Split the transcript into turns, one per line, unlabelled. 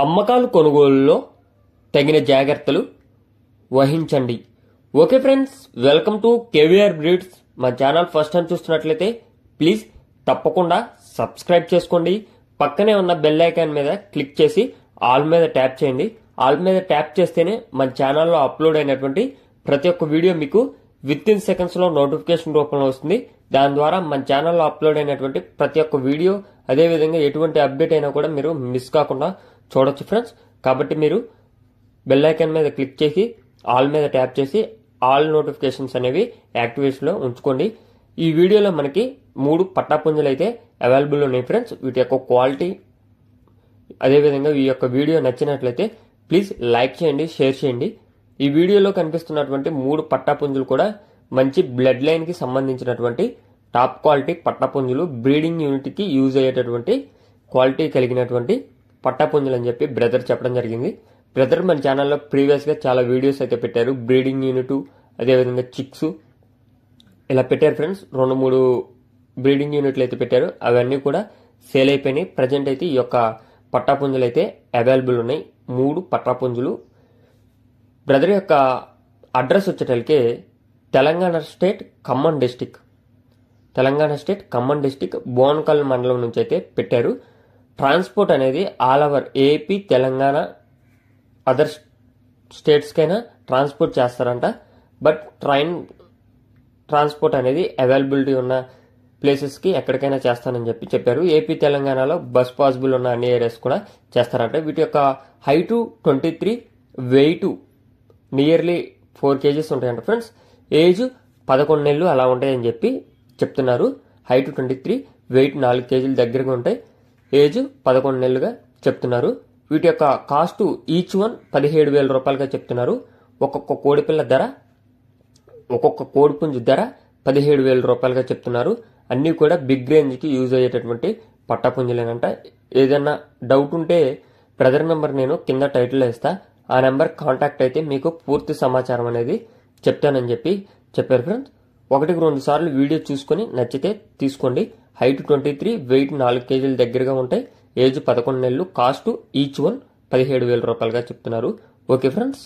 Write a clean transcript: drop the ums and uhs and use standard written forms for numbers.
అమ్మకాలు కొనుగోలులో తగిన జాగ్రత్తలు వహించండి. Okay friends, welcome to KVR breeds. మా ఛానల్ ఫస్ట్ టైం చూస్తున్నట్లయితే ప్లీజ్ తప్పకుండా సబ్స్క్రైబ్ చేసుకోండి. పక్కనే ఉన్న బెల్ ఐకాన్ మీద క్లిక్ చేసి ఆల్ మీద ట్యాప్ చేయండి. ఆల్ మీద ట్యాప్ చేస్తేనే మన ఛానల్లో అప్లోడ్ అయినటువంటి ప్రతి ఒక్క వీడియో మీకు విత్ ఇన్ సెకండ్స్ లో నోటిఫికేషన్ రూపంలో వస్తుంది. దాని ద్వారా మన ఛానల్లో అప్లోడ్ అయినటువంటి ప్రతి ఒక్క వీడియో, అదేవిధంగా ఎటువంటి అప్డేట్ అయినా కూడా మీరు మిస్ కాకుండా చూడొచ్చు ఫ్రెండ్స్. కాబట్టి మీరు బెల్ ఐకాన్ మీద క్లిక్ చేసి ఆల్ మీద ట్యాప్ చేసి ఆల్ నోటిఫికేషన్స్ అనేవి యాక్టివేషన్లో ఉంచుకోండి. ఈ వీడియోలో మనకి 3 పట్టాపుంజలు అయితే అవైలబుల్ ఉన్నాయి ఫ్రెండ్స్. వీటి యొక్క క్వాలిటీ, అదేవిధంగా ఈ యొక్క వీడియో నచ్చినట్లయితే ప్లీజ్ లైక్ చేయండి, షేర్ చేయండి. ఈ వీడియోలో కనిపిస్తున్నటువంటి 3 పట్టాపుంజులు కూడా మంచి బ్లడ్ లైన్ కి సంబంధించినటువంటి టాప్ క్వాలిటీ పట్టాపుంజులు, బ్రీడింగ్ యూనిట్ కి యూజ్ అయ్యేటటువంటి క్వాలిటీ కలిగినటువంటి పట్టాపుంజులు అని చెప్పి బ్రదర్ చెప్పడం జరిగింది. బ్రదర్ మన ఛానల్లో ప్రీవియస్ గా చాలా వీడియోస్ అయితే పెట్టారు. బ్రీడింగ్ యూనిట్, అదేవిధంగా చిక్స్ ఇలా పెట్టారు ఫ్రెండ్స్. 2-3 బ్రీడింగ్ యూనిట్లు అయితే పెట్టారు. అవన్నీ కూడా సేల్ అయిపోయినాయి. ప్రజెంట్ అయితే ఈ యొక్క పట్టాపుంజులు అయితే అవైలబుల్ ఉన్నాయి. 3 పట్టాపుంజులు. బ్రదర్ యొక్క అడ్రస్ వచ్చేటల్కే తెలంగాణ స్టేట్ ఖమ్మం డిస్టిక్ బోనకల్ మండలం నుంచి అయితే పెట్టారు. ట్రాన్స్పోర్ట్ అనేది all over AP, Telangana, other స్టేట్స్కైనా ట్రాన్స్పోర్ట్ చేస్తారంట. బట్ ట్రైన్ ట్రాన్స్పోర్ట్ అనేది అవైలబిలిటీ ఉన్న ప్లేసెస్కి ఎక్కడికైనా చేస్తానని చెప్పారు. ఏపీ, తెలంగాణలో బస్ పాసిబుల్ ఉన్న అన్ని ఏరియాస్ కూడా చేస్తారంట. వీటి యొక్క హైటు 23, వెయిట్ నియర్లీ 4 kgs ఉంటాయంట ఫ్రెండ్స్. ఏజ్ 11 నెలలు అలా ఉంటాయని చెప్పి చెప్తున్నారు. హైట్ 23, వెయిట్ 4 kg దగ్గరగా ఉంటాయి. ఏజ్ 11 నెలలుగా చెప్తున్నారు. వీటి యొక్క కాస్ట్ ఈచ్ వన్ 17,000 రూపాయలుగా చెప్తున్నారు. ఒక్కొక్క కోడిపిల్ల ధర, ఒక్కొక్క కోడిపుంజు ధర 17,000 రూపాయలుగా చెప్తున్నారు. అన్నీ కూడా బిగ్ రేంజ్కి యూజ్ అయ్యేటటువంటి పట్టాపుంజులేనంట. ఏదైనా డౌట్ ఉంటే బ్రదర్ నెంబర్ నేను కింద టైటిల్లో ఇస్తా. ఆ నెంబర్ కాంటాక్ట్ అయితే మీకు పూర్తి సమాచారం అనేది చెప్తానని చెప్పారు ఫ్రెండ్స్. 1-2 సార్లు వీడియో చూసుకుని నచ్చితే తీసుకోండి. హైట్ 23, వెయిట్ 4 kg దగ్గరగా ఉంటాయి. ఏజ్ 11 నెలలు. కాస్ట్ ఈచ్ వన్ 17,000 రూపాయలుగా చెప్తున్నారు. Okay friends.